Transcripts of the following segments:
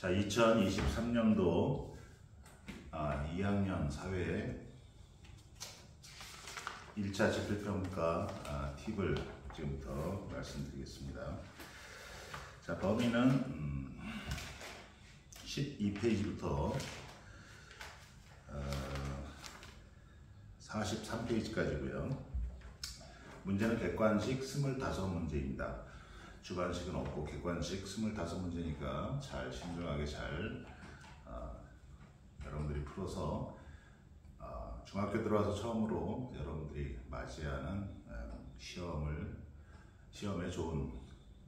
자, 2023년도 2학년 사회 1차 지필평가 팁을 지금부터 말씀드리겠습니다. 자, 범위는 12페이지부터 43페이지까지고요. 문제는 객관식 25문제입니다. 주관식은 없고 객관식 25문제니까 잘 신중하게 잘 여러분들이 풀어서 중학교 들어와서 처음으로 여러분들이 맞이하는 시험에 좋은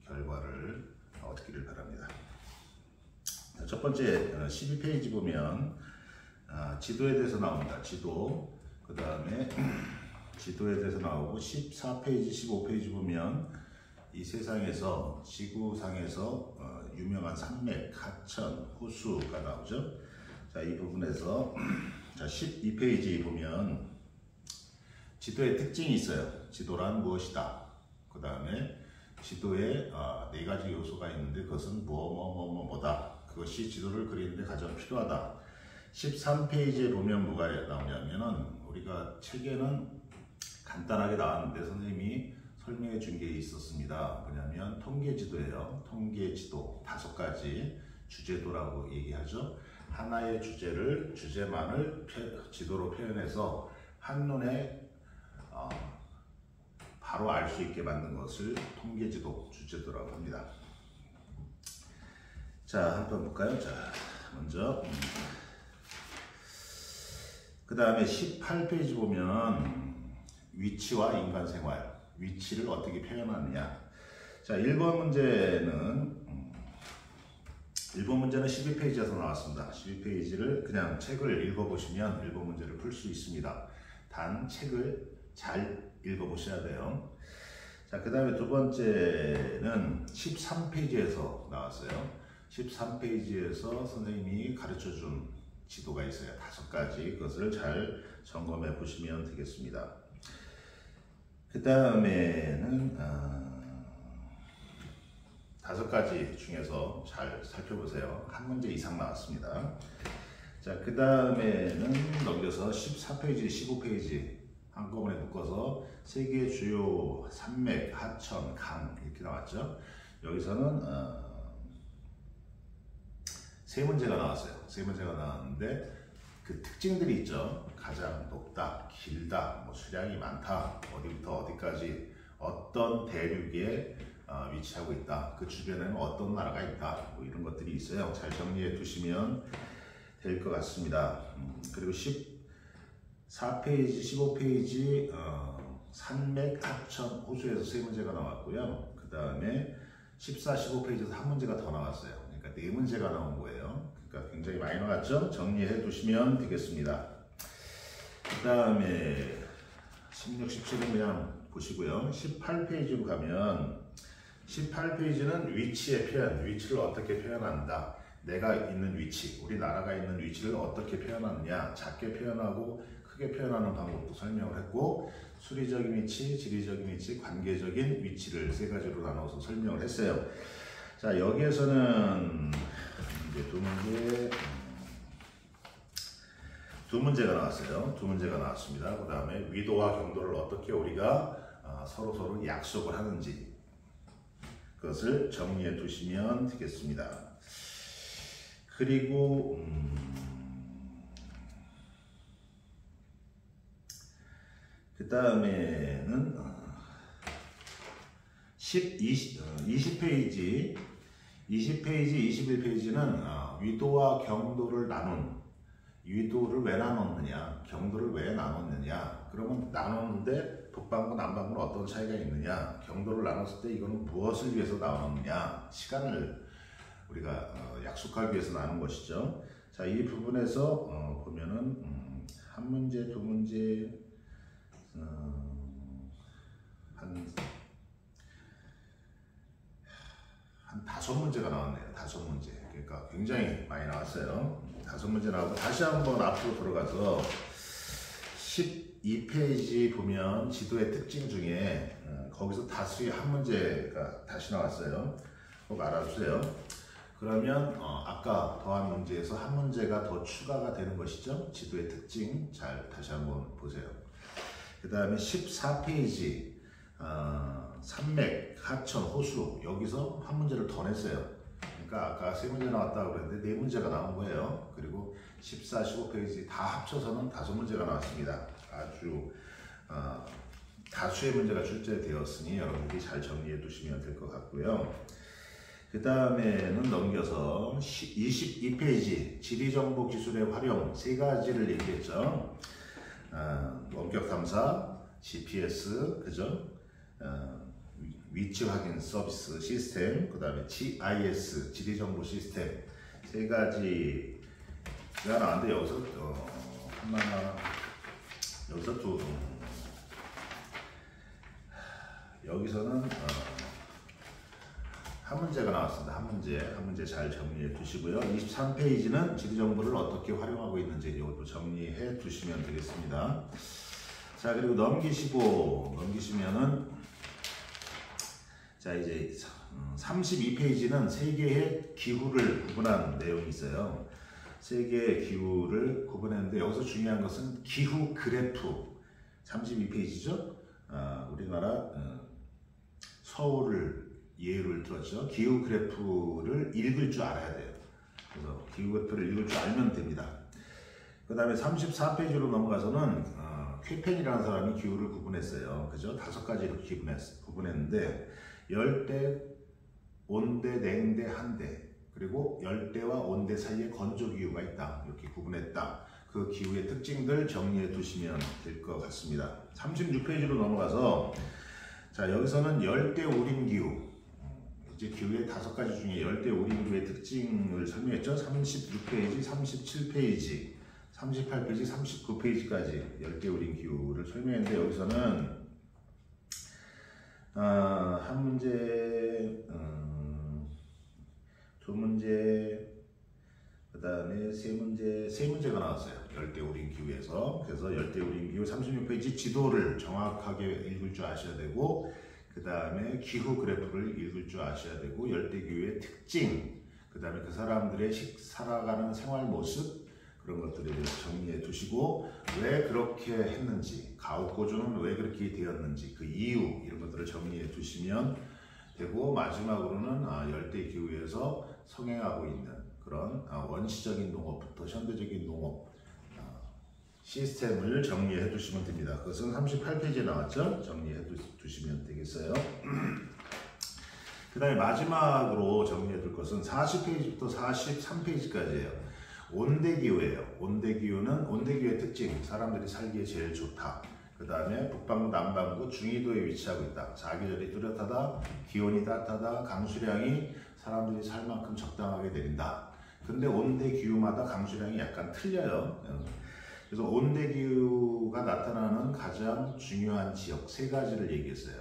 결과를 얻기를 바랍니다. 첫 번째 12페이지 보면 지도에 대해서 나옵니다. 지도, 그 다음에 지도에 대해서 나오고 14페이지, 15페이지 보면 이 세상에서 지구상에서 유명한 산맥, 하천, 호수가 나오죠. 자, 이 부분에서 자, 12페이지 보면 지도의 특징이 있어요. 지도란 무엇이다. 그 다음에 지도에 4가지 요소가 있는데 그것은 뭐다. 그것이 지도를 그리는데 가장 필요하다. 13페이지에 보면 뭐가 나오냐면은 우리가 책에는 간단하게 나왔는데 선생님이 설명해 준 게 있었습니다. 뭐냐면 통계지도예요. 통계지도 5가지 주제도라고 얘기하죠. 하나의 주제만을 지도로 표현해서 한눈에 바로 알 수 있게 만든 것을 통계지도, 주제도라고 합니다. 자, 한번 볼까요? 자, 먼저 그 다음에 18페이지 보면 위치와 인간생활, 위치를 어떻게 표현하느냐. 자, 1번 문제는 12페이지에서 나왔습니다. 12페이지를 그냥 책을 읽어보시면 1번 문제를 풀 수 있습니다. 단 책을 잘 읽어보셔야 돼요. 자, 그 다음에 두 번째는 13페이지에서 나왔어요. 13페이지에서 선생님이 가르쳐준 지도가 있어요. 5가지. 그것을 잘 점검해 보시면 되겠습니다. 그 다음에는 5가지 중에서 잘 살펴보세요. 한 문제 이상 나왔습니다. 자, 그 다음에는 넘겨서 14페이지, 15페이지 한꺼번에 묶어서 세계 주요 산맥, 하천, 강 이렇게 나왔죠. 여기서는 3문제가 나왔어요. 3문제가 나왔는데 그 특징들이 있죠. 가장 높다, 길다, 수량이 많다, 어디부터 어디까지 어떤 대륙에 위치하고 있다, 그 주변에는 어떤 나라가 있다, 이런 것들이 있어요. 잘 정리해 두시면 될 것 같습니다. 그리고 14페이지, 15페이지 산맥, 하천, 호수에서 3문제가 나왔고요. 그 다음에 14, 15페이지에서 한 문제가 더 나왔어요. 그러니까 4문제가 나온 거예요. 그러니까 굉장히 많이 나왔죠? 정리해 두시면 되겠습니다. 그 다음에 16, 17은 그냥 보시고요. 18페이지로 가면 18페이지는 위치의 표현, 위치를 어떻게 표현한다. 내가 있는 위치, 우리나라가 있는 위치를 어떻게 표현하느냐. 작게 표현하고 크게 표현하는 방법도 설명을 했고 수리적인 위치, 지리적인 위치, 관계적인 위치를 3가지로 나눠서 설명을 했어요. 자, 여기에서는 이제 두 문제가 나왔어요. 2문제가 나왔습니다. 그 다음에 위도와 경도를 어떻게 우리가 서로 약속을 하는지 그것을 정리해 두시면 되겠습니다. 그리고 그 다음에는 20페이지, 21페이지는 위도와 경도를 위도를 왜 나눴느냐, 경도를 왜 나눴느냐. 그러면 나눴는데 북반구, 남반구는 어떤 차이가 있느냐. 경도를 나눴을 때 이거는 무엇을 위해서 나눴느냐. 시간을 우리가 약속하기 위해서 나눈 것이죠. 자, 이 부분에서 보면은 한 문제, 2문제, 한 5문제가 나왔네요. 5문제. 그러니까 굉장히 많이 나왔어요. 5문제 나오고 다시 한번 앞으로 들어가서 12페이지 보면 지도의 특징 중에 거기서 다수의 한 문제가 다시 나왔어요. 꼭 알아주세요. 그러면 아까 더한 문제에서 한 문제가 더 추가가 되는 것이죠. 지도의 특징 잘 다시 한번 보세요. 그 다음에 14페이지 산맥, 하천, 호수 여기서 한 문제를 더 냈어요. 그러니까 아까 세 문제 나왔다고 그랬는데 네 문제가 나온 거예요. 그리고 14, 15페이지 다 합쳐서는 5문제가 나왔습니다. 아주 다수의 문제가 출제되었으니 여러분들이 잘 정리해 두시면 될 것 같고요. 그 다음에는 넘겨서 22페이지 지리정보 기술의 활용 3가지를 얘기했죠. 원격 탐사, GPS, 그죠? 위치 확인 서비스 시스템, 그 다음에 GIS 지리정보 시스템 3가지가 나왔는데 여기서 여기서는 한 문제가 나왔습니다. 한 문제 잘 정리해 두시고요. 23페이지는 지리정보를 어떻게 활용하고 있는지 이것도 정리해 두시면 되겠습니다. 자, 그리고 넘기시면은 자, 이제 32페이지는 세계의 기후를 구분한 내용이 있어요. 세계의 기후를 구분했는데 여기서 중요한 것은 기후 그래프 32페이지죠. 우리나라 서울을 예를 들었죠. 기후 그래프를 읽을 줄 알아야 돼요. 그래서 기후 그래프를 읽을 줄 알면 됩니다. 그 다음에 34페이지로 넘어가서는 쾌펜이라는 사람이 기후를 구분했어요. 그죠? 5가지로 구분했는데 열대, 온대, 냉대, 한대 그리고 열대와 온대 사이에 건조 기후가 있다. 이렇게 구분했다. 그 기후의 특징들 정리해 두시면 될 것 같습니다. 36페이지로 넘어가서 자, 여기서는 열대 우림 기후 이제 기후의 5가지 중에 열대 우림 기후의 특징을 설명했죠. 36페이지, 37페이지, 38페이지, 39페이지까지 열대 우림 기후를 설명했는데 여기서는 한 문제, 두 문제, 그 다음에 세 문제가 나왔어요. 열대 우림 기후에서. 그래서 열대 우림 기후 36페이지 지도를 정확하게 읽을 줄 아셔야 되고, 그 다음에 기후 그래프를 읽을 줄 아셔야 되고, 열대 기후의 특징, 그 다음에 그 사람들의 살아가는 생활 모습, 그런 것들에 대해서 정리해 두시고 왜 그렇게 했는지, 가옥고주는 왜 그렇게 되었는지 그 이유 이런 것들을 정리해 두시면 되고 마지막으로는 열대기후에서 성행하고 있는 그런 원시적인 농업부터 현대적인 농업 시스템을 정리해 두시면 됩니다. 그것은 38페이지에 나왔죠? 정리해 두시면 되겠어요. 그 다음에 마지막으로 정리해 둘 것은 40페이지부터 43페이지까지예요. 온대기후예요. 온대기후는 온대기후의 특징, 사람들이 살기에 제일 좋다. 그 다음에 북반구, 남반구, 중위도에 위치하고 있다. 사계절이 뚜렷하다, 기온이 따뜻하다, 강수량이 사람들이 살 만큼 적당하게 내린다. 근데 온대기후마다 강수량이 약간 틀려요. 그래서 온대기후가 나타나는 가장 중요한 지역 3가지를 얘기했어요.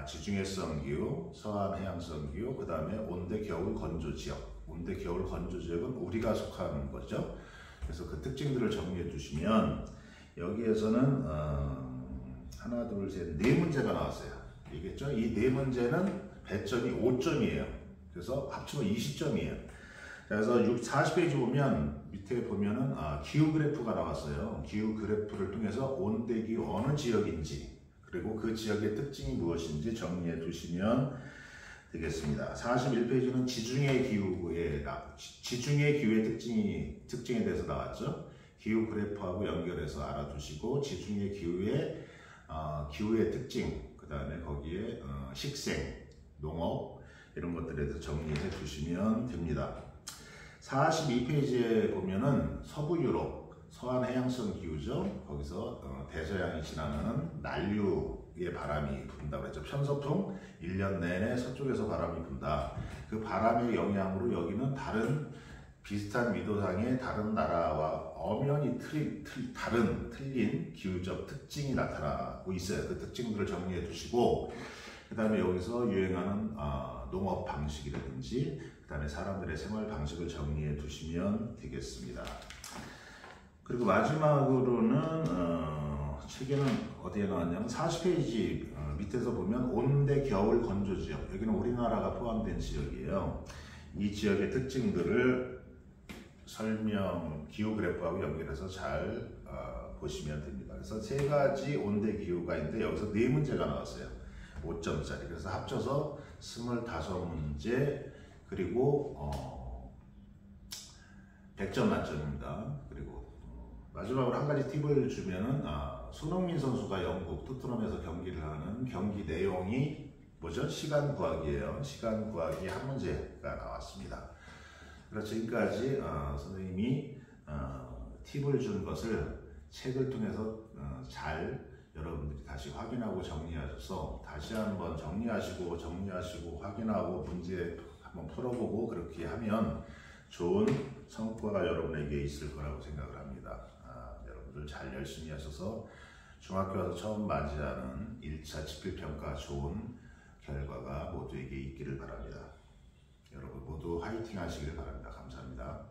지중해성 기후, 서한 해양성 기후, 그 다음에 온대 겨울 건조 지역. 온대 겨울 건조 지역은 우리가 속하는 거죠. 그래서 그 특징들을 정리해 두시면 여기에서는 하나, 둘, 셋, 4문제가 나왔어요. 알겠죠? 이 4문제는 배점이 5점이에요. 그래서 합치면 20점이에요. 그래서 40페이지 보면 밑에 보면은 기후 그래프가 나왔어요. 기후 그래프를 통해서 온대기후 어느 지역인지 그리고 그 지역의 특징이 무엇인지 정리해 두시면 되겠습니다. 41페이지는 지중해 기후의 특징에 대해서 나왔죠. 기후 그래프하고 연결해서 알아두시고 지중해 기후의 특징, 그 다음에 거기에 식생, 농업 이런 것들에 대해서 정리해 두시면 됩니다. 42페이지에 보면은 서부 유럽, 서한 해양성 기후죠. 거기서 대서양이 지나는 난류의 바람이 분다고 했죠. 편서풍 1년 내내 서쪽에서 바람이 분다. 그 바람의 영향으로 여기는 다른 비슷한 위도상의 다른 나라와 엄연히 틀린 기후적 특징이 나타나고 있어요. 그 특징들을 정리해 두시고 그 다음에 여기서 유행하는 농업 방식이라든지 그 다음에 사람들의 생활 방식을 정리해 두시면 되겠습니다. 그리고 마지막으로는 책에는 어디에 나왔냐면 40페이지 밑에서 보면 온대 겨울 건조 지역, 여기는 우리나라가 포함된 지역이에요. 이 지역의 특징들을 설명 기후 그래프하고 연결해서 잘 보시면 됩니다. 그래서 세 가지 온대 기후가 있는데 여기서 네 문제가 나왔어요. 5점짜리. 그래서 합쳐서 25문제 그리고 100점 만점입니다. 그리고 마지막으로 한 가지 팁을 주면은 손흥민 선수가 영국 토트넘에서 경기를 하는 경기 내용이 뭐죠? 시간 구하기예요. 시간 구하기 한 문제가 나왔습니다. 그래서 지금까지 선생님이 팁을 준 것을 책을 통해서 잘 여러분들이 다시 확인하고 정리하셔서 다시 한번 정리하시고 확인하고 문제 한번 풀어보고 그렇게 하면 좋은 성과가 여러분에게 있을 거라고 생각을 합니다. 여러분들 잘 열심히 하셔서 중학교 와서 처음 맞이하는 1차 지필평가 좋은 결과가 모두에게 있기를 바랍니다. 여러분 모두 화이팅 하시길 바랍니다. 감사합니다.